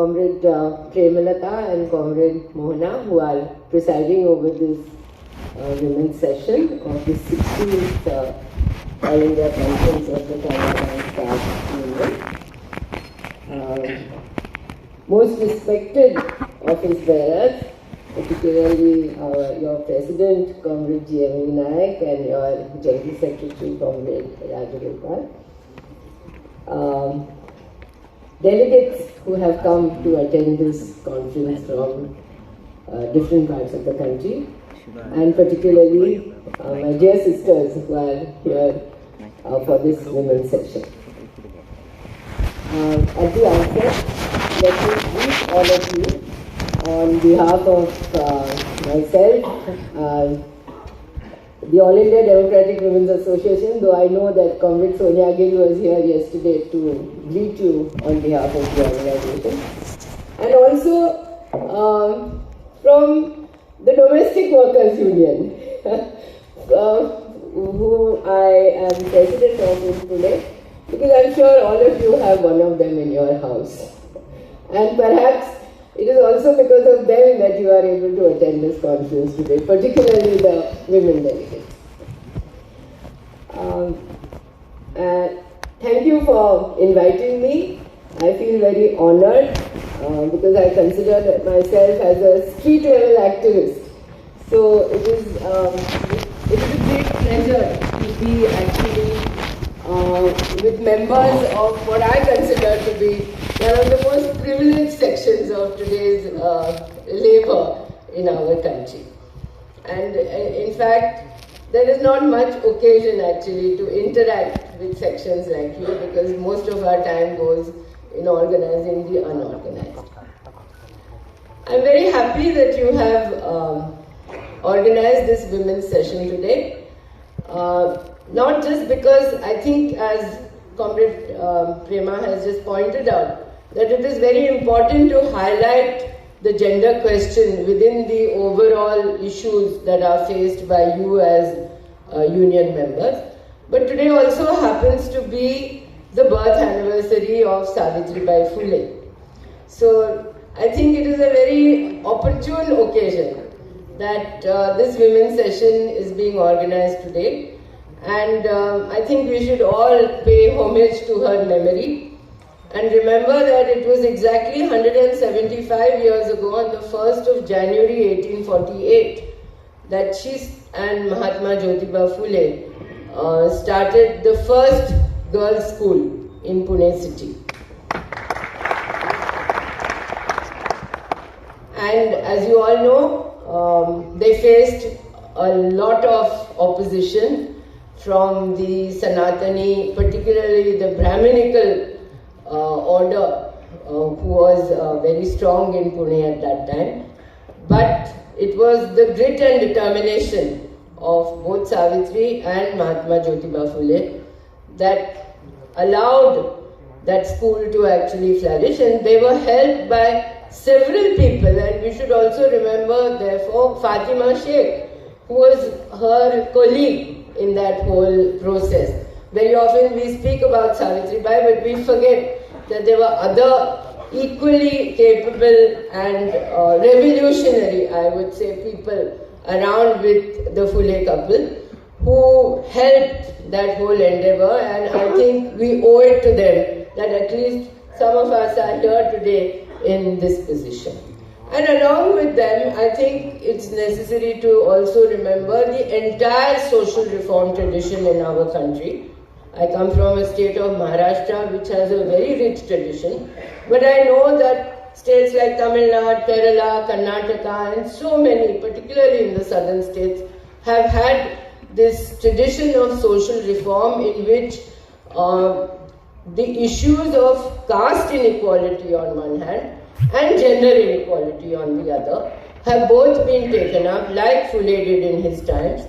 Comrade Premalata and Comrade Mohana, who are presiding over this women's session of the 16th All India Conference of the Canara and Staff Union. Most respected office bearers, particularly your President, Comrade G.M. Nayak, and your General Secretary, Comrade Rajagopal. Delegates who have come to attend this conference from different parts of the country, and particularly my dear sisters who are here for this women's session. At the outset, let me greet all of you on behalf of myself, the All India Democratic Women's Association, though I know that Comrade Sonia Gill was here yesterday to greet you on behalf of the organization. And also from the Domestic Workers Union, who I am president of in Pune, because I'm sure all of you have one of them in your house. And perhaps it is also because of them that you are able to attend this conference today, particularly the women delegates. Thank you for inviting me. I feel very honored because I consider myself as a street level activist. So it is a great pleasure to be actually with members of what I consider to be one of the most privileged sections of today's labor in our country. And in fact, there is not much occasion actually to interact with sections like you, because most of our time goes in organizing the unorganized. I'm very happy that you have organized this women's session today. Not just because I think, as Comrade Prema has just pointed out, that it is very important to highlight the gender question within the overall issues that are faced by you as union members. But today also happens to be the birth anniversary of Savitribai Phule. So I think it is a very opportune occasion that this women's session is being organized today. And I think we should all pay homage to her memory and remember that it was exactly 175 years ago, on the 1st of January 1848, that she and Mahatma Jyotiba Phule started the first girls' school in Pune city. And as you all know, they faced a lot of opposition from the Sanatani, particularly the Brahminical order, who was very strong in Pune at that time. But it was the grit and determination of both Savitri and Mahatma Jyotiba Phule that allowed that school to actually flourish, and they were helped by several people. And we should also remember, therefore, Fatima Sheikh, who was her colleague in that whole process. Very often we speak about Savitribai, but we forget that there were other equally capable and revolutionary, I would say, people around with the Phule couple who helped that whole endeavor, and I think we owe it to them that at least some of us are here today in this position. And along with them, I think it's necessary to also remember the entire social reform tradition in our country. I come from a state of Maharashtra, which has a very rich tradition, but I know that states like Tamil Nadu, Kerala, Karnataka, and so many, particularly in the southern states, have had this tradition of social reform in which the issues of caste inequality on one hand and gender inequality on the other have both been taken up, like Phule did in his times,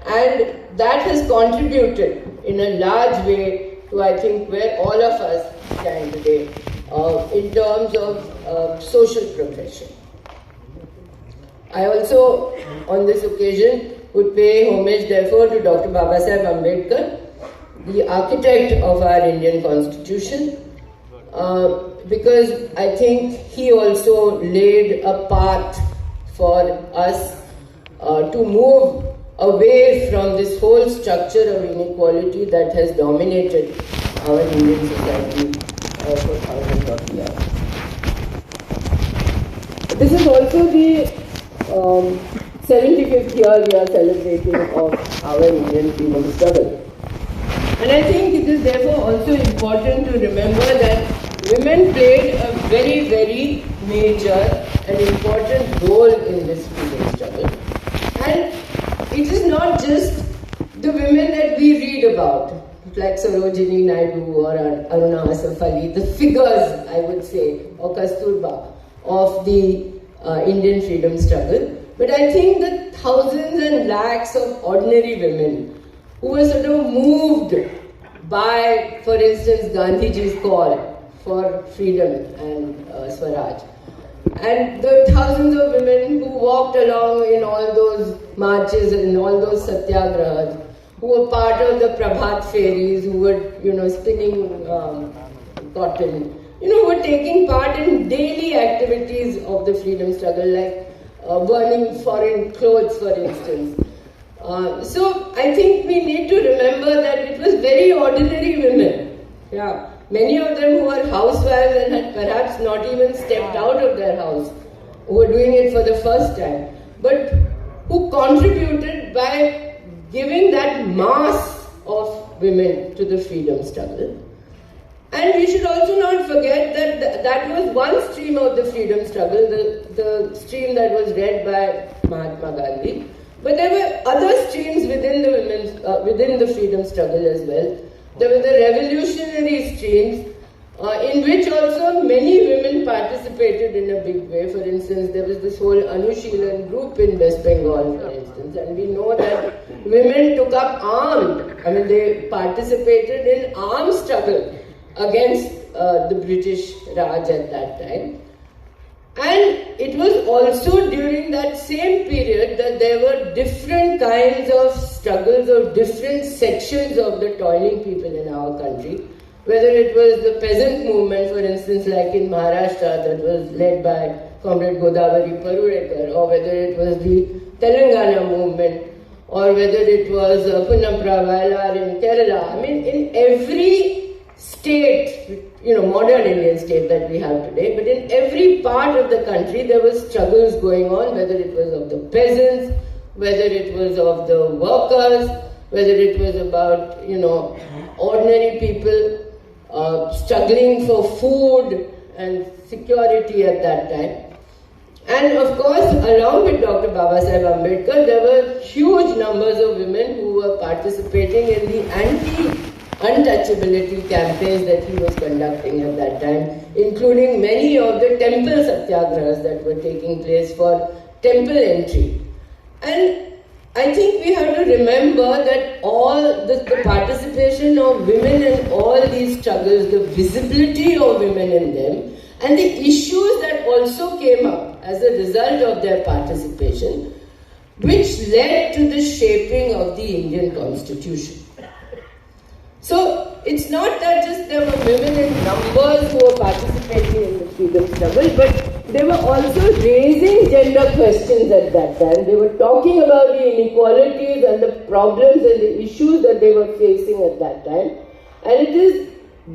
and that has contributed in a large way to, I think, where all of us stand today in terms of social progression. I also, on this occasion, would pay homage, therefore, to Dr. Babasaheb Ambedkar, the architect of our Indian Constitution, because I think he also laid a path for us to move away from this whole structure of inequality that has dominated our Indian society for thousands of years. This is also the 75th year we are celebrating of our Indian freedom struggle. And I think it is therefore also important to remember that women played a very, very major and important role in this freedom struggle. And it is not just the women that we read about, like Sarojini Naidu or Aruna Asaf Ali, the figures, I would say, or Kasturba of the Indian freedom struggle. But I think the thousands and lakhs of ordinary women who were sort of moved by, for instance, Gandhiji's call for freedom and Swaraj. And the thousands of women who walked along in all those marches and all those satyagrahas, who were part of the Prabhat fairies, who were, spinning cotton, were taking part in daily activities of the freedom struggle, like burning foreign clothes, for instance. So I think we need to remember that it was very ordinary women. Yeah, many of them who were housewives and had perhaps not even stepped out of their house, who were doing it for the first time, but who contributed by giving that mass of women to the freedom struggle. And we should also not forget that that was one stream of the freedom struggle, the stream that was led by Mahatma Gandhi. But there were other streams within the freedom struggle as well. There were the revolutionary streams, in which also many women participated in a big way. For instance, there was this whole Anushilan group in West Bengal, for instance, and we know that women took up armed. They participated in armed struggle against the British Raj at that time. And it was also during that same period that there were different kinds of struggles of different sections of the toiling people in our country. Whether it was the peasant movement, for instance, like in Maharashtra, that was led by Comrade Godavari Parulekar, or whether it was the Telangana movement, or whether it was Punnapra Vayalar in Kerala. In every state, modern Indian state that we have today, but in every part of the country there were struggles going on, whether it was of the peasants, whether it was of the workers, whether it was about, ordinary people struggling for food and security at that time. And of course, along with Dr. Babasaheb Ambedkar, there were huge numbers of women who were participating in the anti-untouchability campaigns that he was conducting at that time, including many of the temple satyagrahas that were taking place for temple entry. And I think we have to remember that all the participation of women in all these struggles, the visibility of women in them, and the issues that also came up as a result of their participation, which led to the shaping of the Indian Constitution. So it's not that just there were women in numbers who were participating in the freedom struggle, but they were also raising gender questions at that time. They were talking about the inequalities and the problems and the issues that they were facing at that time. And it is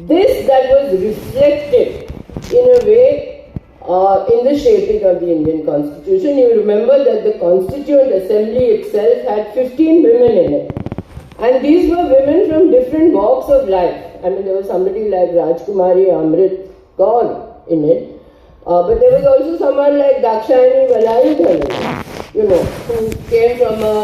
this that was reflected in a way in the shaping of the Indian Constitution. You remember that the Constituent Assembly itself had 15 women in it. And these were women from different walks of life. There was somebody like Rajkumari Amrit Kaur in it. But there was also someone like Dakshayani Valayudharan, who came from a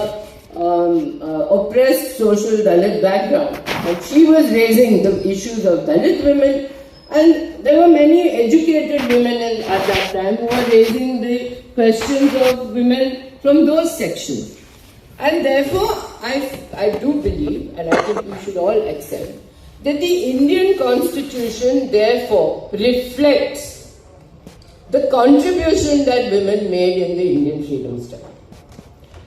oppressed social Dalit background. And she was raising the issues of Dalit women. And there were many educated women at that time who were raising the questions of women from those sections. And therefore, I do believe, and I think we should all accept, that the Indian Constitution therefore reflects the contribution that women made in the Indian freedom struggle.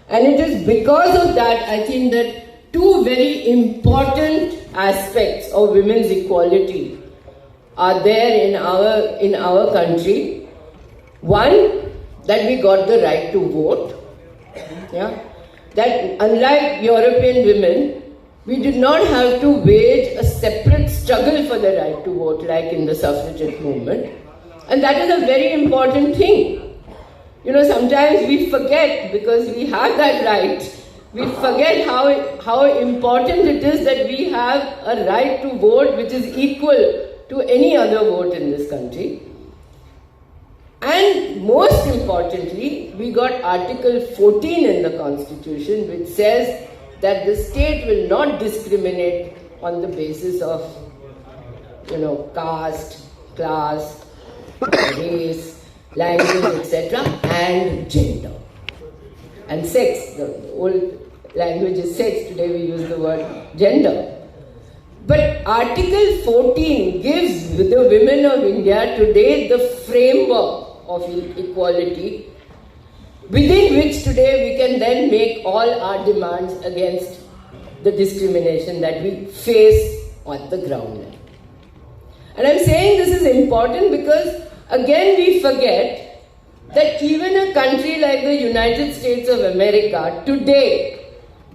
And it is because of that, I think, that two very important aspects of women's equality are there in our country. One, that we got the right to vote. Yeah, that unlike European women, we did not have to wage a separate struggle for the right to vote like in the suffragette movement. And that is a very important thing. You know, sometimes we forget, because we have that right, we forget how important it is that we have a right to vote which is equal to any other vote in this country. And most importantly, we got Article 14 in the Constitution, which says that the state will not discriminate on the basis of, caste, class, race, language, etc., and gender. And sex. The old language is sex, today we use the word gender. But Article 14 gives the women of India today the framework of equality, within which today we can then make all our demands against the discrimination that we face on the ground level. And I'm saying this is important because, again, we forget that even a country like the United States of America today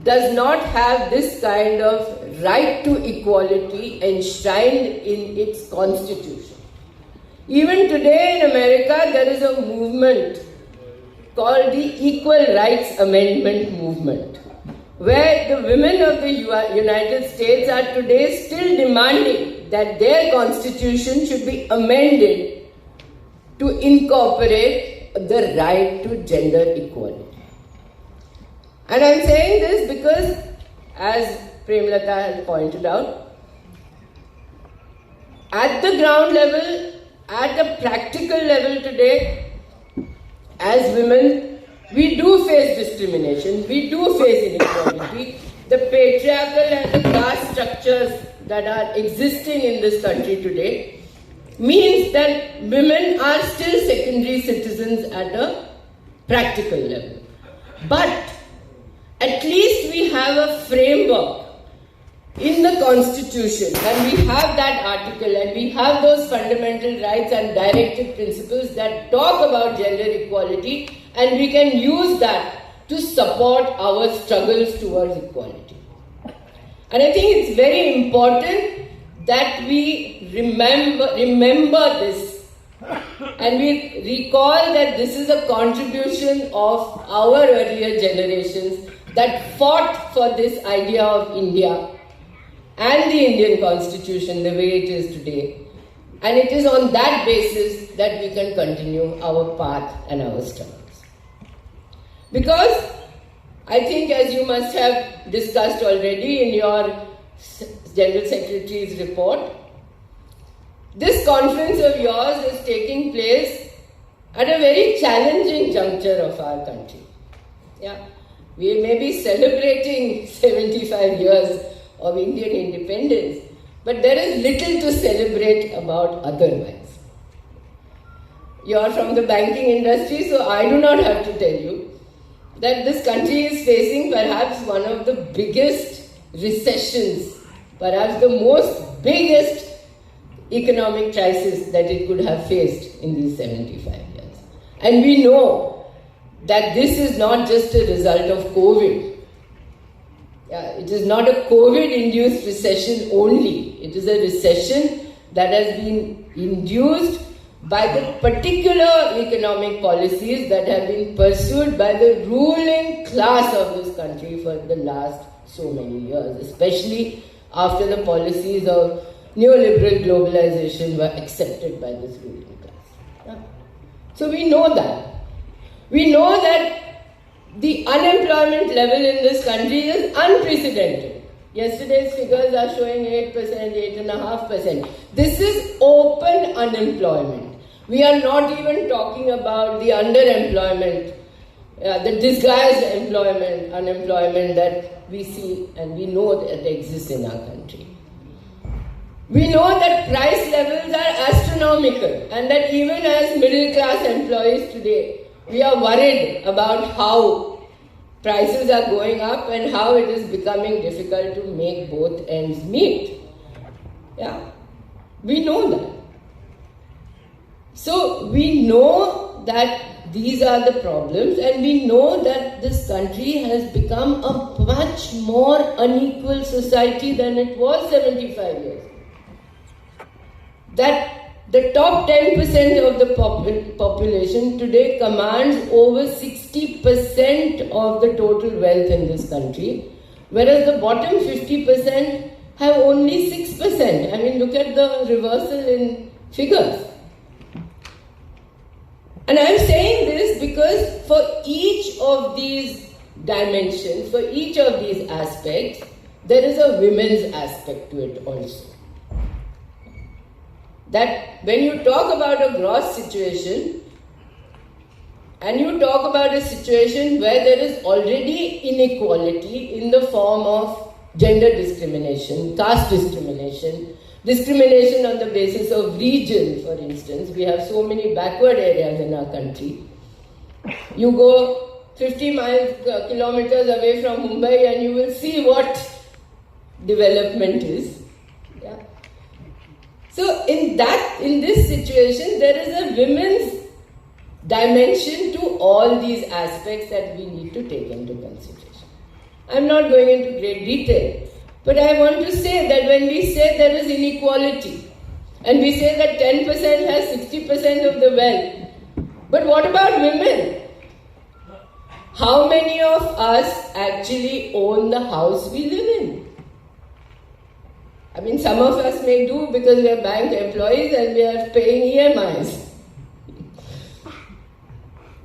does not have this kind of right to equality enshrined in its constitution. Even today in America, there is a movement called the Equal Rights Amendment Movement, where the women of the United States are today still demanding that their constitution should be amended to incorporate the right to gender equality. And I'm saying this because, as Premlata has pointed out, at the ground level, at a practical level today, as women, we do face discrimination, we do face inequality. The patriarchal and the caste structures that are existing in this country today means that women are still secondary citizens at a practical level. But at least we have a framework in the Constitution, and we have that article, and we have those fundamental rights and directive principles that talk about gender equality, and we can use that to support our struggles towards equality. And I think it's very important that we remember this, and we recall that this is a contribution of our earlier generations that fought for this idea of India and the Indian Constitution the way it is today. And it is on that basis that we can continue our path and our struggles. Because I think, as you must have discussed already in your General Secretary's report, this conference of yours is taking place at a very challenging juncture of our country. Yeah, we may be celebrating 75 years of Indian independence, but there is little to celebrate about otherwise. You are from the banking industry, so I do not have to tell you that this country is facing perhaps one of the biggest recessions, perhaps the most biggest economic crisis that it could have faced in these 75 years. And we know that this is not just a result of COVID. It is not a COVID-induced recession only. It is a recession that has been induced by the particular economic policies that have been pursued by the ruling class of this country for the last so many years, especially after the policies of neoliberal globalization were accepted by this ruling class. So we know that. We know that the unemployment level in this country is unprecedented. Yesterday's figures are showing 8%, 8.5%. This is open unemployment. We are not even talking about the underemployment, the disguised unemployment that we see and we know that exists in our country. We know that price levels are astronomical, and that even as middle class employees today, we are worried about how prices are going up and how it is becoming difficult to make both ends meet. Yeah, we know that. So we know that these are the problems, and we know that this country has become a much more unequal society than it was 75 years ago. That the top 10% of the population today commands over 60% of the total wealth in this country, whereas the bottom 50% have only 6%. I mean, look at the reversal in figures. And I'm saying this because for each of these dimensions, for each of these aspects, there is a women's aspect to it also. That when you talk about a gross situation, and you talk about a situation where there is already inequality in the form of gender discrimination, caste discrimination, discrimination on the basis of region, for instance. We have so many backward areas in our country. You go 50 kilometers away from Mumbai and you will see what development is. Yeah. So in this situation, there is a women's dimension to all these aspects that we need to take into consideration. I'm not going into great detail, but I want to say that when we say there is inequality, and we say that 10% has 60% of the wealth, but what about women? How many of us actually own the house we live in? I mean, some of us may do because we are bank employees and we are paying EMIs.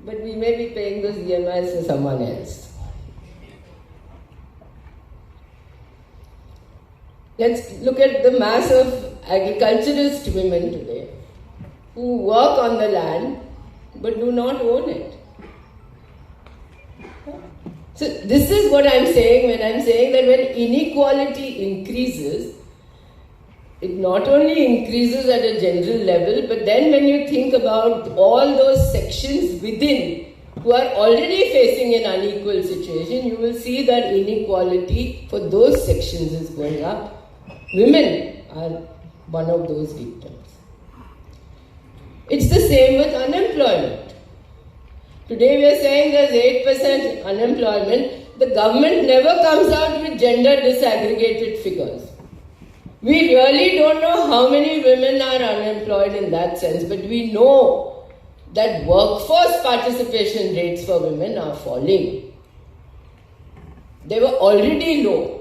But we may be paying those EMIs to someone else. Let's look at the mass of agriculturist women today who work on the land but do not own it. So this is what I'm saying when I'm saying that when inequality increases, it not only increases at a general level, but then when you think about all those sections within who are already facing an unequal situation, you will see that inequality for those sections is going up. Women are one of those victims. It's the same with unemployment. Today we are saying there's 8% unemployment. The government never comes out with gender disaggregated figures. We really don't know how many women are unemployed in that sense, but we know that workforce participation rates for women are falling. They were already low.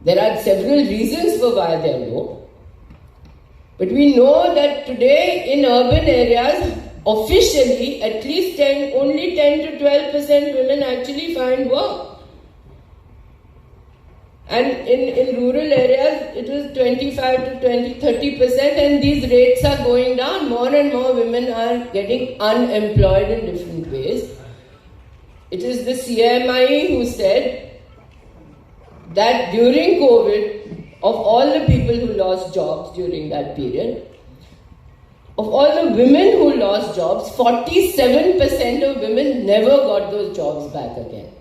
There are several reasons for why they are low. But we know that today in urban areas, officially, at least only 10 to 12% women actually find work. And in rural areas, it was 25 to 30%, and these rates are going down. More and more women are getting unemployed in different ways. It is the CMI who said that during COVID, of all the people who lost jobs during that period, of all the women who lost jobs, 47% of women never got those jobs back again.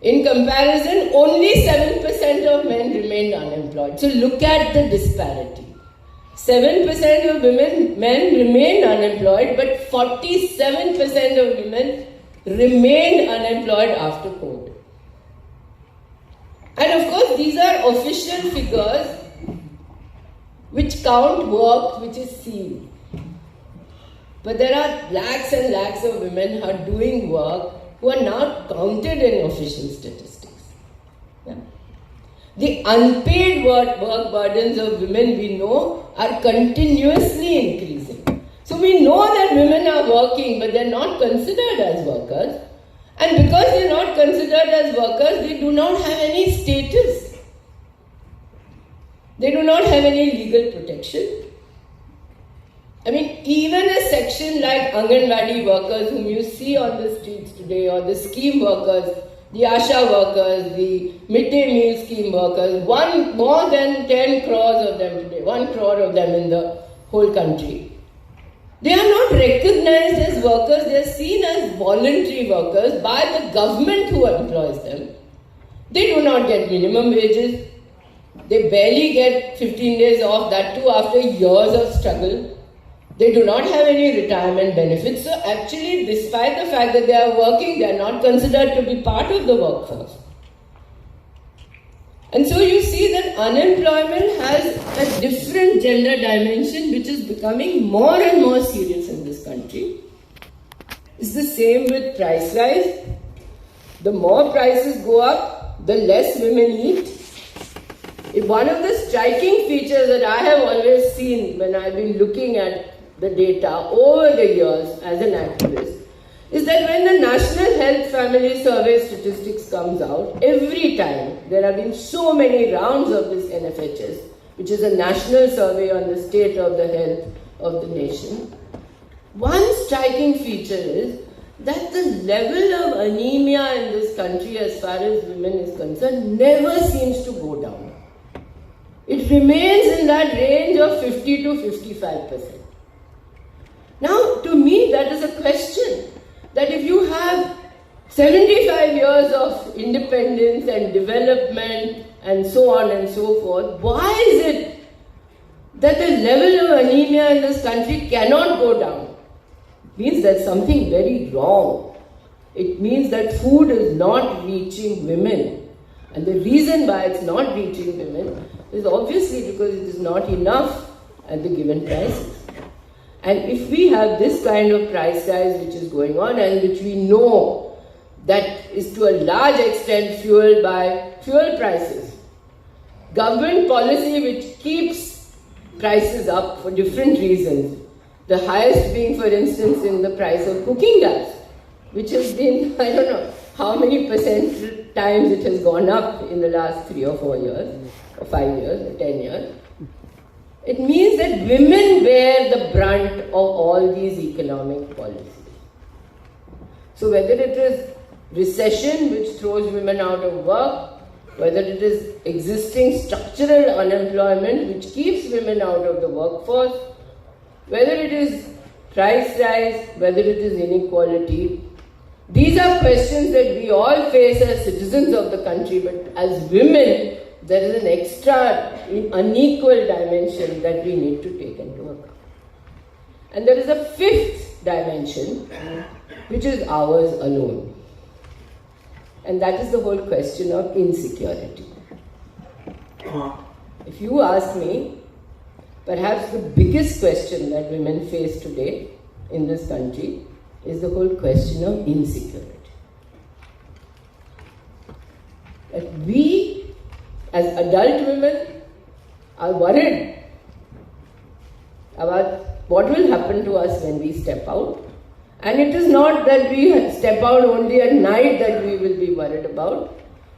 In comparison, only 7% of men remained unemployed. So look at the disparity. 7% of men remained unemployed, but 47% of women remained unemployed after COVID. And of course, these are official figures which count work which is seen. But there are lakhs and lakhs of women who are doing work who are not counted in official statistics. Yeah. The unpaid work burdens of women we know are continuously increasing. So we know that women are working, but they're not considered as workers. And because they're not considered as workers, they do not have any status. They do not have any legal protection. I mean, even a section like Anganwadi workers whom you see on the streets today, or the scheme workers, the Asha workers, the midday meal scheme workers, more than 10 crores of them today, 1 crore of them in the whole country. They are not recognized as workers, they are seen as voluntary workers by the government who employs them. They do not get minimum wages. They barely get 15 days off, that too after years of struggle. They do not have any retirement benefits. So actually, despite the fact that they are working, they are not considered to be part of the workforce. And so you see that unemployment has a different gender dimension which is becoming more and more serious in this country. It's the same with price rise. The more prices go up, the less women eat. One of the striking features that I have always seen when I've been looking at the data over the years as an activist is that when the National Health Family Survey statistics comes out, every time there have been so many rounds of this NFHS, which is a national survey on the state of the health of the nation, one striking feature is that the level of anemia in this country as far as women is concerned never seems to go down. It remains in that range of 50 to 55%. Now, to me, that is a question that if you have 75 years of independence and development and so on and so forth, why is it that the level of anemia in this country cannot go down? It means there's something very wrong. It means that food is not reaching women. And the reason why it's not reaching women is obviously because it is not enough at the given prices. And if we have this kind of price rise which is going on and which we know that is to a large extent fueled by fuel prices, government policy which keeps prices up for different reasons, the highest being, for instance, in the price of cooking gas, which has been, I don't know how many percent times it has gone up in the last 3 or 4 years, or 5 years, or 10 years. It means that women bear the brunt of all these economic policies. So whether it is recession which throws women out of work, whether it is existing structural unemployment which keeps women out of the workforce, whether it is price rise, whether it is inequality, these are questions that we all face as citizens of the country, but as women, there is an extra unequal dimension that we need to take into account. And there is a fifth dimension, which is ours alone. And that is the whole question of insecurity. If you ask me, perhaps the biggest question that women face today in this country is the whole question of insecurity. That we, as adult women, are worried about what will happen to us when we step out. And it is not that we step out only at night that we will be worried about.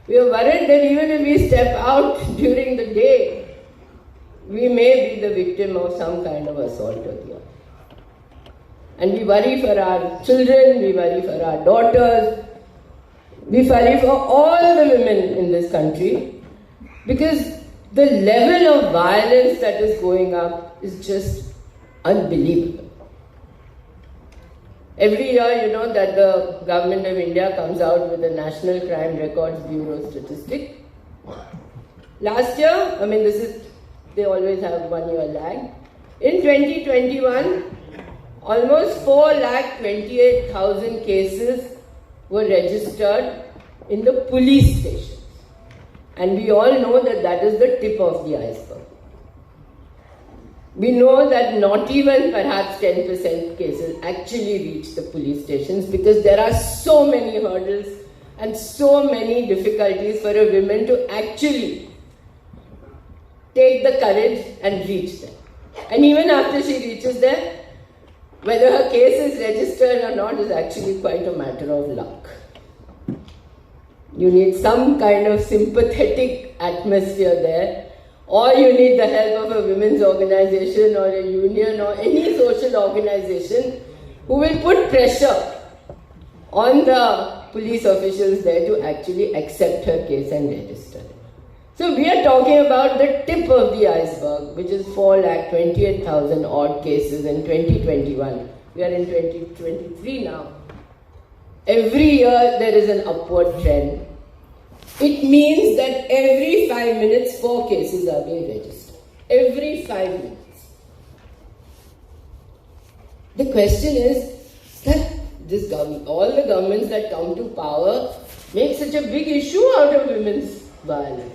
We are worried that even if we step out during the day, we may be the victim of some kind of assault or the other. And we worry for our children, we worry for our daughters, we worry for all the women in this country, because the level of violence that is going up is just unbelievable. Every year, you know that the government of India comes out with the National Crime Records Bureau statistic. Last year, they always have 1 year lag. In 2021, almost 428,000 cases were registered in the police stations. And we all know that that is the tip of the iceberg. We know that not even perhaps 10% cases actually reach the police stations because there are so many hurdles and so many difficulties for a woman to actually take the courage and reach them. And even after she reaches there, whether her case is registered or not is actually quite a matter of luck. You need some kind of sympathetic atmosphere there, or you need the help of a women's organization or a union or any social organization who will put pressure on the police officials there to actually accept her case and register it. So we are talking about the tip of the iceberg, which is 428,000 odd cases in 2021. We are in 2023 now. Every year there is an upward trend. It means that every 5 minutes, 4 cases are being registered. Every 5 minutes. The question is that this all the governments that come to power make such a big issue out of women's violence.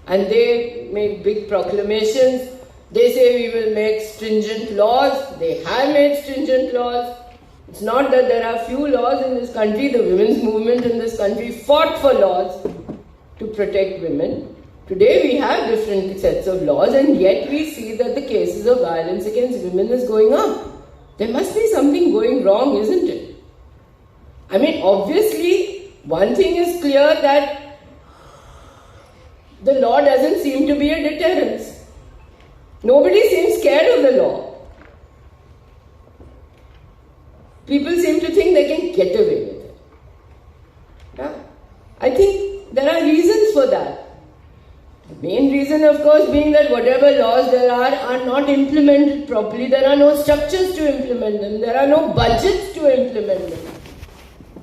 And they make big proclamations. They say we will make stringent laws. They have made stringent laws. It's not that there are few laws in this country. The women's movement in this country fought for laws to protect women. Today we have different sets of laws, and yet we see that the cases of violence against women is going up. There must be something going wrong, isn't it? I mean, obviously, one thing is clear, that the law doesn't seem to be a deterrence. Nobody seems scared of the law. People seem to think they can get away with it. Yeah? I think there are reasons for that. The main reason, of course, being that whatever laws there are not implemented properly. There are no structures to implement them. There are no budgets to implement them.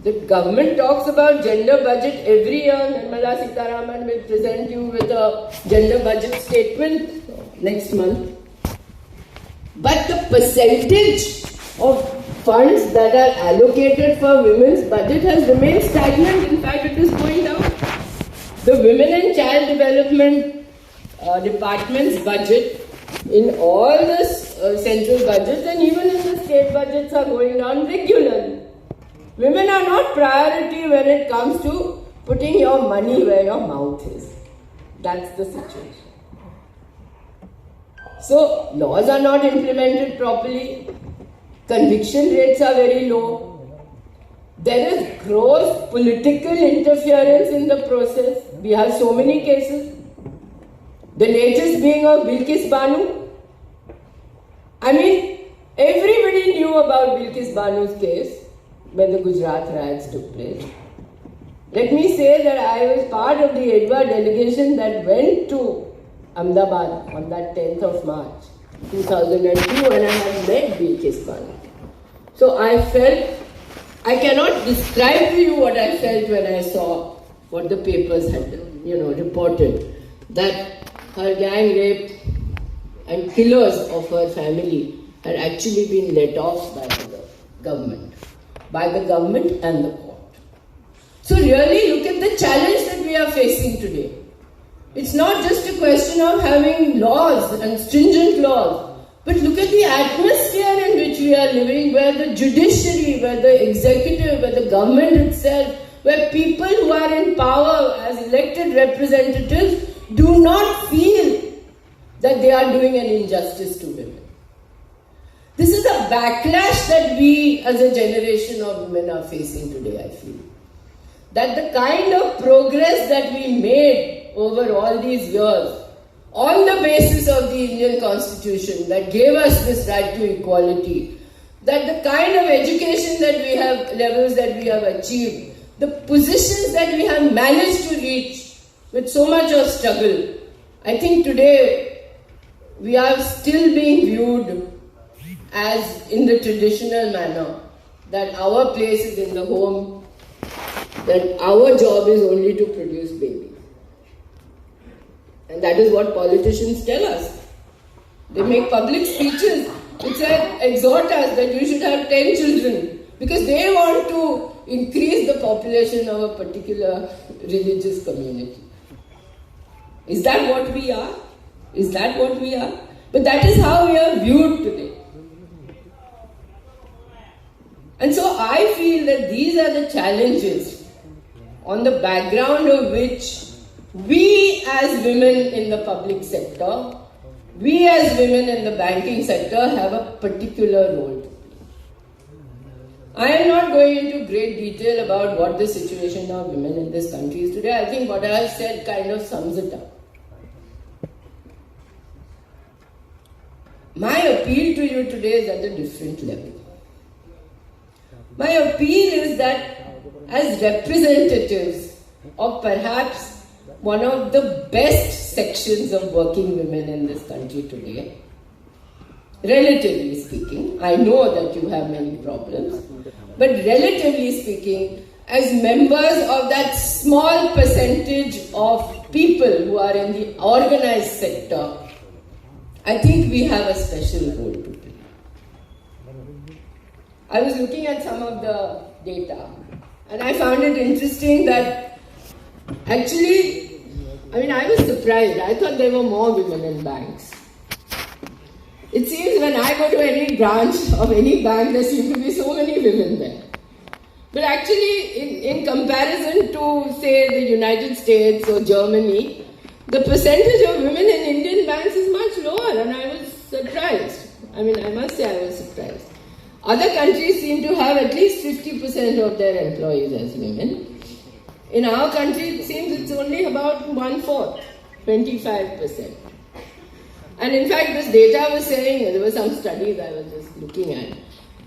The government talks about gender budget every year. Nirmala Sitharaman will present you with a gender budget statement next month. But the percentage of funds that are allocated for women's budget has remained stagnant. In fact, it is going down. The Women and Child Development Department's budget in all the central budgets and even in the state budgets are going down regularly. Women are not priority when it comes to putting your money where your mouth is. That's the situation. So, laws are not implemented properly. Conviction rates are very low. There is gross political interference in the process. We have so many cases. The latest being of Bilkis Banu. I mean, everybody knew about Bilkis Banu's case when the Gujarat riots took place. Let me say that I was part of the EDVA delegation that went to Ahmedabad on that 10th of March 2002 when I had met Bilkis Banu. So I cannot describe to you what I felt when I saw what the papers had reported, that her gang rape and killers of her family had actually been let off by the government and the court. So really look at the challenge that we are facing today. It's not just a question of having laws and stringent laws, but look at the atmosphere in which we are living, where the judiciary, where the executive, where the government itself, where people who are in power as elected representatives do not feel that they are doing an injustice to women. This is a backlash that we as a generation of women are facing today, I feel. That the kind of progress that we made over all these years, on the basis of the Indian Constitution that gave us this right to equality, that the kind of education that we have, levels that we have achieved, the positions that we have managed to reach with so much of struggle, I think today we are still being viewed as in the traditional manner, that our place is in the home, that our job is only to produce babies. And that is what politicians tell us. They make public speeches which exhort us that you should have 10 children because they want to increase the population of a particular religious community. Is that what we are? Is that what we are? But that is how we are viewed today. And so I feel that these are the challenges on the background of which we as women in the public sector, we as women in the banking sector have a particular role to play. I am not going into great detail about what the situation of women in this country is today. I think what I have said kind of sums it up. My appeal to you today is at a different level. My appeal is that as representatives of perhaps one of the best sections of working women in this country today, relatively speaking, I know that you have many problems, but relatively speaking, as members of that small percentage of people who are in the organized sector, I think we have a special role to play. I was looking at some of the data and I found it interesting that actually, I was surprised. I thought there were more women in banks. It seems when I go to any branch of any bank, there seem to be so many women there. But actually, in comparison to, say, the United States or Germany, the percentage of women in Indian banks is much lower, and I was surprised. I must say I was surprised. Other countries seem to have at least 50% of their employees as women. In our country, it seems it's only about 1/4, 25%. And in fact, this data was saying, there were some studies I was just looking at,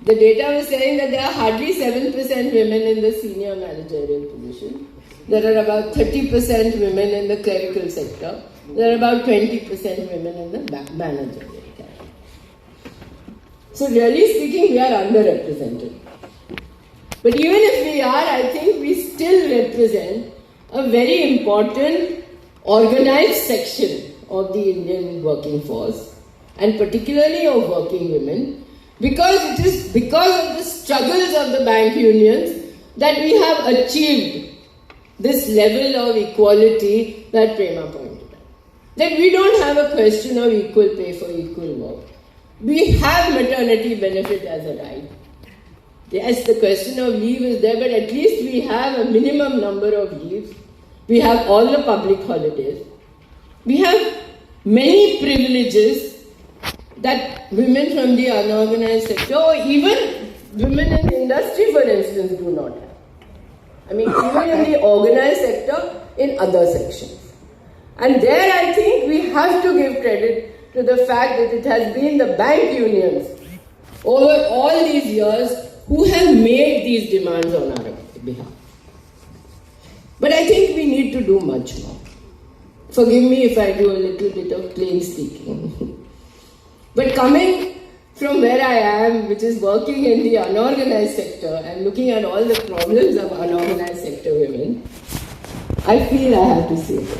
the data was saying that there are hardly 7% women in the senior managerial position. There are about 30% women in the clerical sector. There are about 20% women in the managerial sector. So really speaking, we are underrepresented. But even if we are, I think we still represent a very important organized section of the Indian working force, and particularly of working women, because it is because of the struggles of the bank unions that we have achieved this level of equality that Prema pointed out. That we don't have a question of equal pay for equal work. We have maternity benefit as a right. Yes, the question of leave is there, but at least we have a minimum number of leaves. We have all the public holidays. We have many privileges that women from the unorganized sector or even women in industry, for instance, do not have. Even in the organized sector, in other sections. And there I think we have to give credit to the fact that it has been the bank unions over all these years who have made these demands on our behalf. But I think we need to do much more. Forgive me if I do a little bit of plain speaking. But coming from where I am, which is working in the unorganized sector and looking at all the problems of unorganized sector women, I feel I have to say this.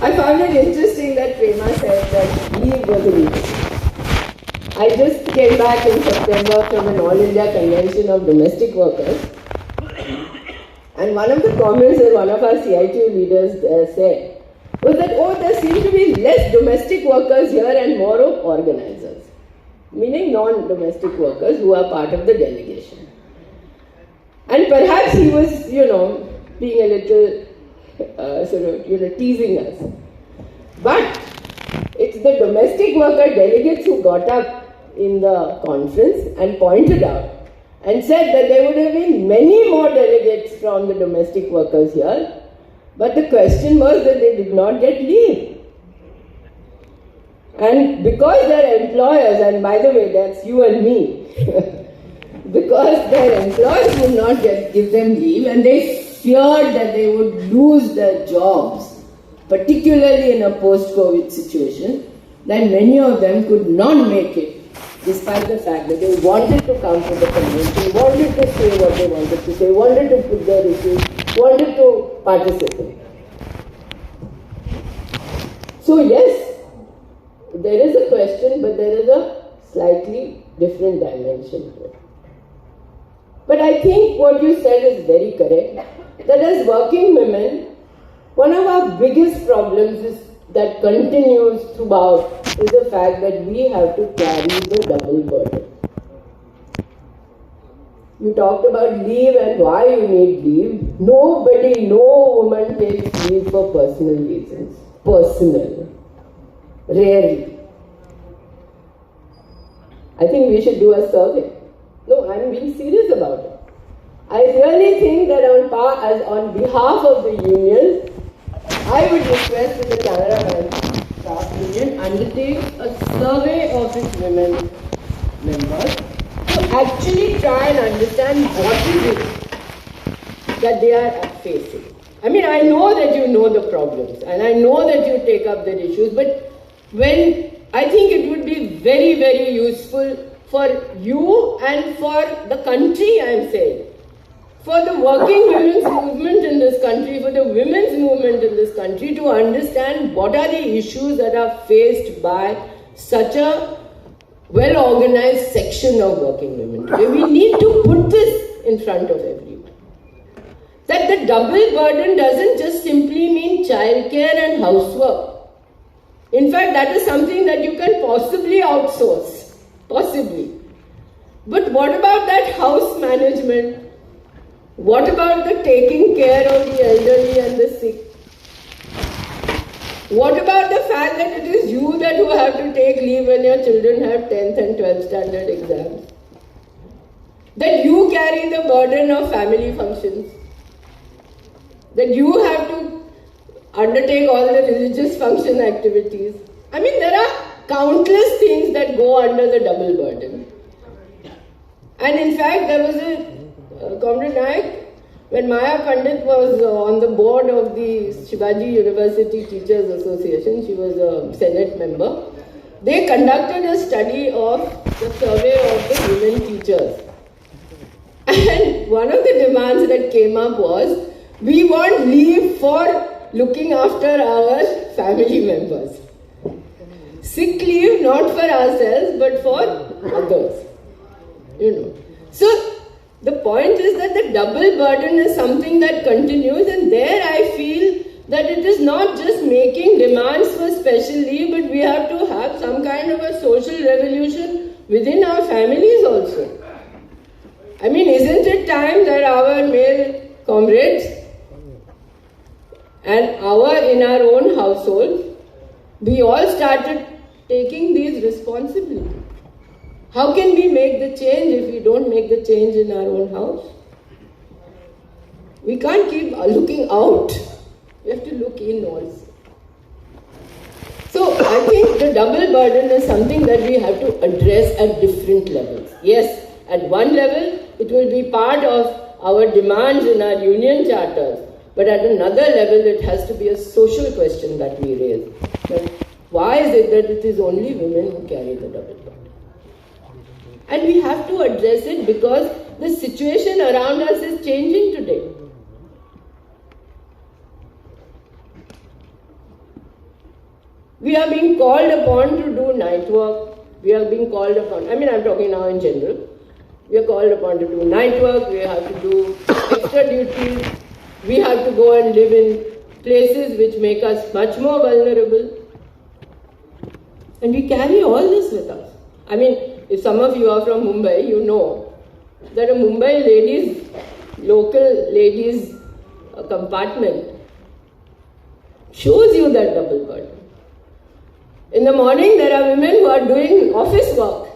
I found it interesting that Prema said that leave was an issue. I just came back in September from an All India Convention of Domestic Workers, and one of the comments that one of our CITU leaders said was that, there seem to be less domestic workers here and more of organizers, meaning non-domestic workers who are part of the delegation. And perhaps he was, being a little, teasing us. But it's the domestic worker delegates who got up in the conference and pointed out and said that there would have been many more delegates from the domestic workers here, but the question was that they did not get leave. And because their employers, and by the way, that's you and me, because their employers would not give them leave and they feared that they would lose their jobs, particularly in a post-COVID situation, that many of them could not make it, despite the fact that they wanted to come to the convention, wanted to say what they wanted to say, wanted to put their issues, wanted to participate. So yes, there is a question, but there is a slightly different dimension to it. But I think what you said is very correct, that as working women, one of our biggest problems that continues throughout is the fact that we have to carry the double burden. You talked about leave and why you need leave. No woman takes leave for personal reasons. Personal. Rarely. I think we should do a survey. No, I'm being serious about it. I really think that on behalf of the union, I would request that the Canara Staff Union undertake a survey of its women members to actually try and understand what is it that they are facing. I know that you know the problems and I know that you take up the issues, but I think it would be very, very useful for you and for the country, I'm saying, for the working women's movement in this country, for the women's movement in this country to understand what are the issues that are faced by such a well-organized section of working women today. We need to put this in front of everyone. That the double burden doesn't just simply mean childcare and housework. In fact, that is something that you can possibly outsource. Possibly. But what about that house management? What about the taking care of the elderly and the sick? What about the fact that it is you that who have to take leave when your children have 10th and 12th standard exams? That you carry the burden of family functions? That you have to undertake all the religious function activities? I mean, there are countless things that go under the double burden. And in fact, there was a Comrade Naik, when Maya Pandit was on the board of the Shivaji University Teachers Association, she was a Senate member, they conducted a study of the survey of the women teachers. And one of the demands that came up was, we want leave for looking after our family members. Sick leave not for ourselves but for others. You know. So, the point is that the double burden is something that continues, and there I feel that it is not just making demands for special leave, but we have to have some kind of a social revolution within our families also. I mean, isn't it time that our male comrades and in our own household, we all started taking these responsibilities? How can we make the change if we don't make the change in our own house? We can't keep looking out. We have to look in also. So I think the double burden is something that we have to address at different levels. Yes, at one level, it will be part of our demands in our union charters. But at another level, it has to be a social question that we raise. But why is it that it is only women who carry the double burden? And we have to address it because the situation around us is changing today. We are being called upon to do night work. We are being called upon, I mean, I'm talking now in general. We are called upon to do night work. We have to do extra duties. We have to go and live in places which make us much more vulnerable. And we carry all this with us. I mean, if some of you are from Mumbai, you know that a Mumbai local ladies compartment shows you that double burden. In the morning, there are women who are doing office work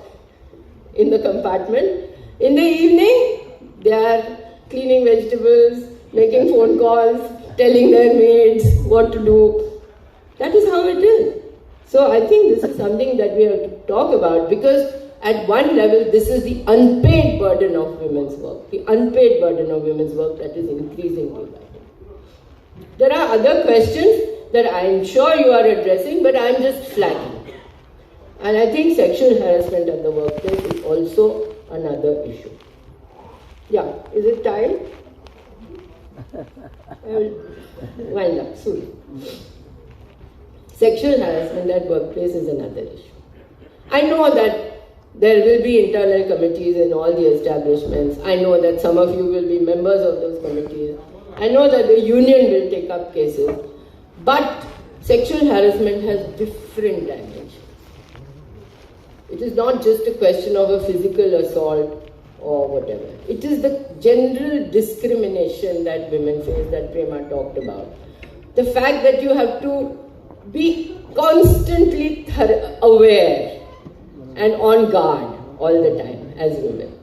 in the compartment. In the evening, they are cleaning vegetables, making phone calls, telling their maids what to do. That is how it is. So I think this is something that we have to talk about, because at one level, this is the unpaid burden of women's work. The unpaid burden of women's work that is increasingly bad. There are other questions that I am sure you are addressing, but I am just flagging. And I think sexual harassment at the workplace is also another issue. Yeah, is it time? I will wind up soon. Sexual harassment at workplace is another issue. I know that there will be internal committees in all the establishments. I know that some of you will be members of those committees. I know that the union will take up cases. But sexual harassment has different dimensions. It is not just a question of a physical assault or whatever. It is the general discrimination that women face that Prema talked about. The fact that you have to be constantly aware and on guard all the time as women.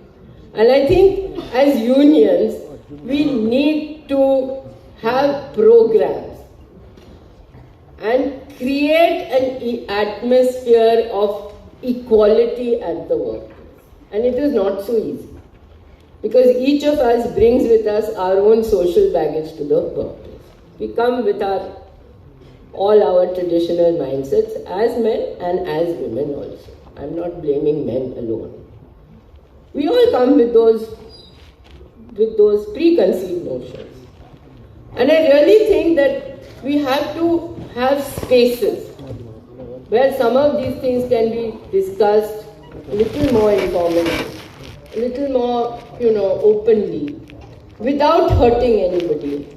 And I think as unions, we need to have programs and create an atmosphere of equality at the workplace. And it is not so easy, because each of us brings with us our own social baggage to the workplace. We come with all our traditional mindsets as men and as women also. I'm not blaming men alone. We all come with those with those preconceived notions. And I really think that we have to have spaces where some of these things can be discussed a little more informally, a little more, openly, without hurting anybody,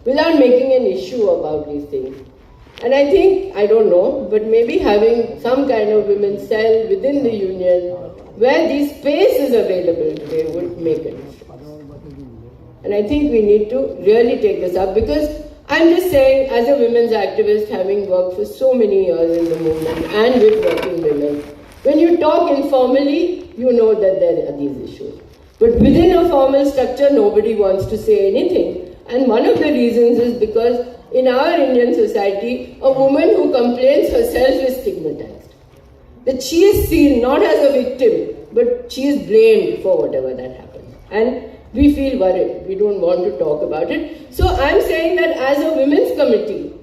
without making an issue about these things. And I think, I don't know, but maybe having some kind of women's cell within the union where this space is available today would make a difference. And I think we need to really take this up, because I'm just saying, as a women's activist, having worked for so many years in the movement and with working women, when you talk informally, you know that there are these issues. But within a formal structure, nobody wants to say anything. And one of the reasons is because in our Indian society, a woman who complains herself is stigmatized. That she is seen not as a victim, but she is blamed for whatever that happens. And we feel worried. We don't want to talk about it. So I'm saying that as a women's committee,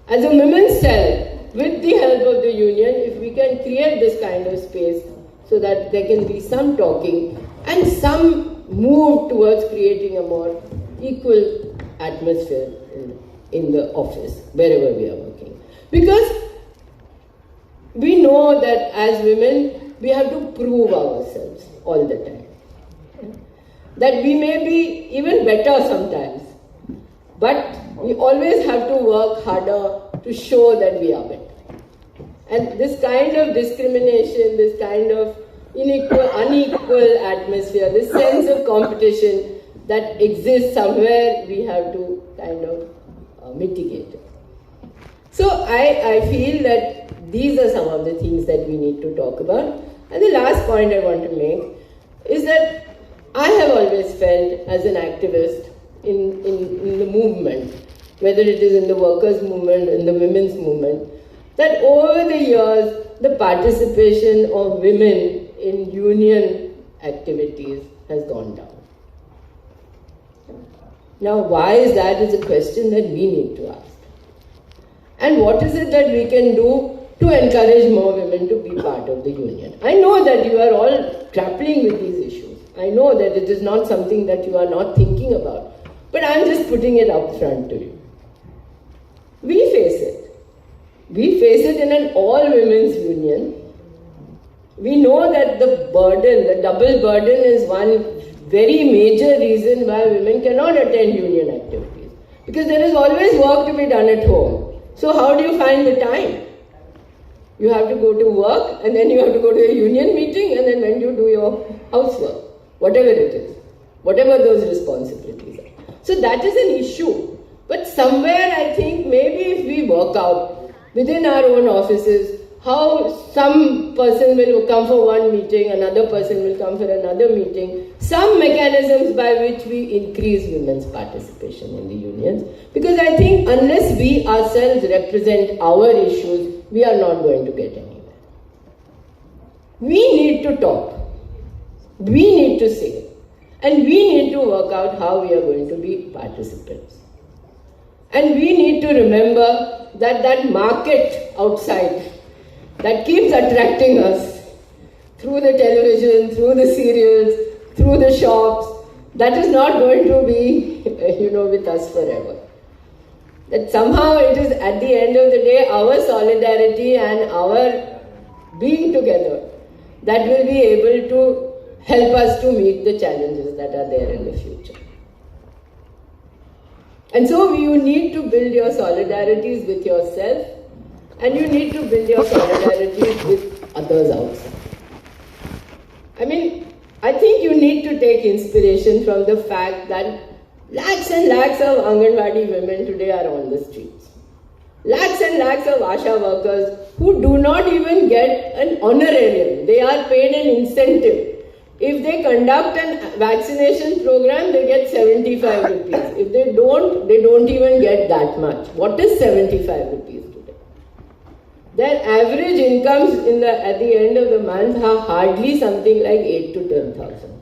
as a women's cell, with the help of the union, if we can create this kind of space so that there can be some talking and some move towards creating a more equal atmosphere in the office, wherever we are working. Because we know that as women, we have to prove ourselves all the time. That we may be even better sometimes, but we always have to work harder to show that we are better. And this kind of discrimination, this kind of unequal atmosphere, this sense of competition that exists somewhere, we have to kind of mitigate it. So I feel that these are some of the things that we need to talk about. And the last point I want to make is that I have always felt as an activist in the movement, whether it is in the workers' movement, in the women's movement, that over the years, the participation of women in union activities has gone down. Now, why is that is a question that we need to ask. And what is it that we can do to encourage more women to be part of the union? I know that you are all grappling with these issues. I know that it is not something that you are not thinking about. But I'm just putting it up front to you. We face it. We face it in an all-women's union. We know that the burden, the double burden, is one very major reason why women cannot attend union activities. Because there is always work to be done at home. So how do you find the time? You have to go to work, and then you have to go to a union meeting, and then when you do your housework, whatever it is, whatever those responsibilities are. So that is an issue. But somewhere I think maybe if we work out within our own offices how some person will come for one meeting, another person will come for another meeting, some mechanisms by which we increase women's participation in the unions. Because I think unless we ourselves represent our issues, we are not going to get anywhere. We need to talk. We need to say. And we need to work out how we are going to be participants. And we need to remember that that market outside that keeps attracting us through the television, through the serials, through the shops, that is not going to be, with us forever. That somehow it is at the end of the day our solidarity and our being together that will be able to help us to meet the challenges that are there in the future. And so you need to build your solidarities with yourself, and you need to build your solidarities with others outside. I think you need to take inspiration from the fact that lakhs and lakhs of Anganwadi women today are on the streets. Lakhs and lakhs of Asha workers who do not even get an honorarium. They are paid an incentive. If they conduct a vaccination program, they get 75 rupees. If they don't even get that much. What is 75 rupees today? Their average incomes at the end of the month are hardly something like 8 to 10,000.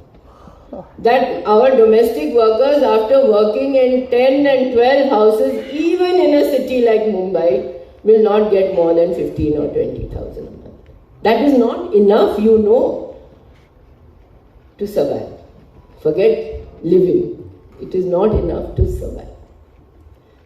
That our domestic workers, after working in 10 and 12 houses, even in a city like Mumbai, will not get more than 15 or 20,000 a month. That is not enough, to survive. Forget living. It is not enough to survive.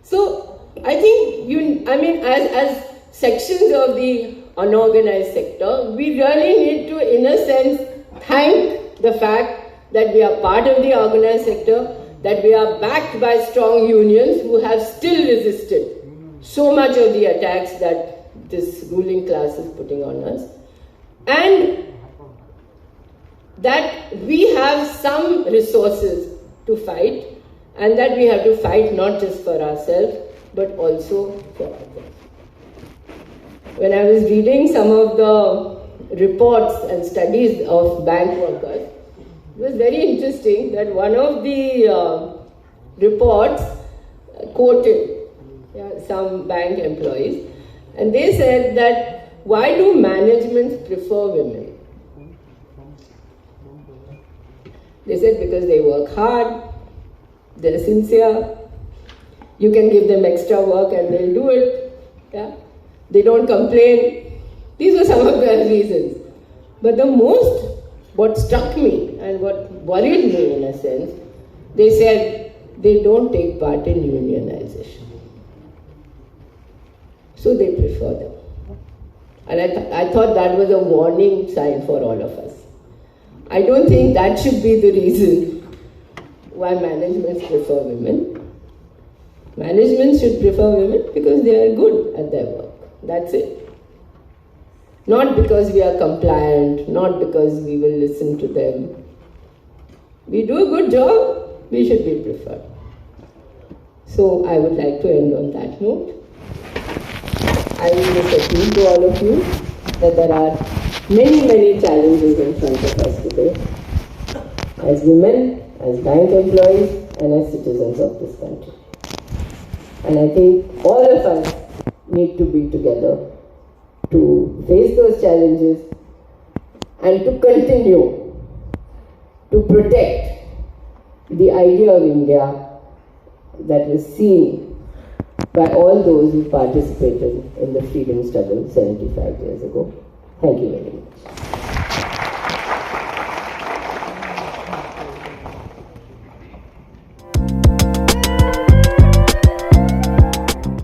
So I think as sections of the unorganized sector, we really need to, in a sense, thank the fact that we are part of the organized sector, that we are backed by strong unions who have still resisted so much of the attacks that this ruling class is putting on us, and that we have some resources to fight, and that we have to fight not just for ourselves but also for others. When I was reading some of the reports and studies of bank workers, it was very interesting that one of the reports quoted some bank employees, and they said that, why do managements prefer women? They said because they work hard, they're sincere, you can give them extra work and they'll do it, yeah? They don't complain. These were some of the reasons. But what struck me and what worried me in a sense, they said they don't take part in unionization. So they prefer them. And I thought that was a warning sign for all of us. I don't think that should be the reason why managements prefer women. Management should prefer women because they are good at their work. That's it. Not because we are compliant, not because we will listen to them. We do a good job, we should be preferred. So I would like to end on that note. I will just appeal to all of you that there are many, many challenges in front of us today, as women, as bank employees, and as citizens of this country. And I think all of us need to be together to face those challenges and to continue to protect the idea of India that was seen by all those who participated in the freedom struggle 75 years ago. Thank you very much.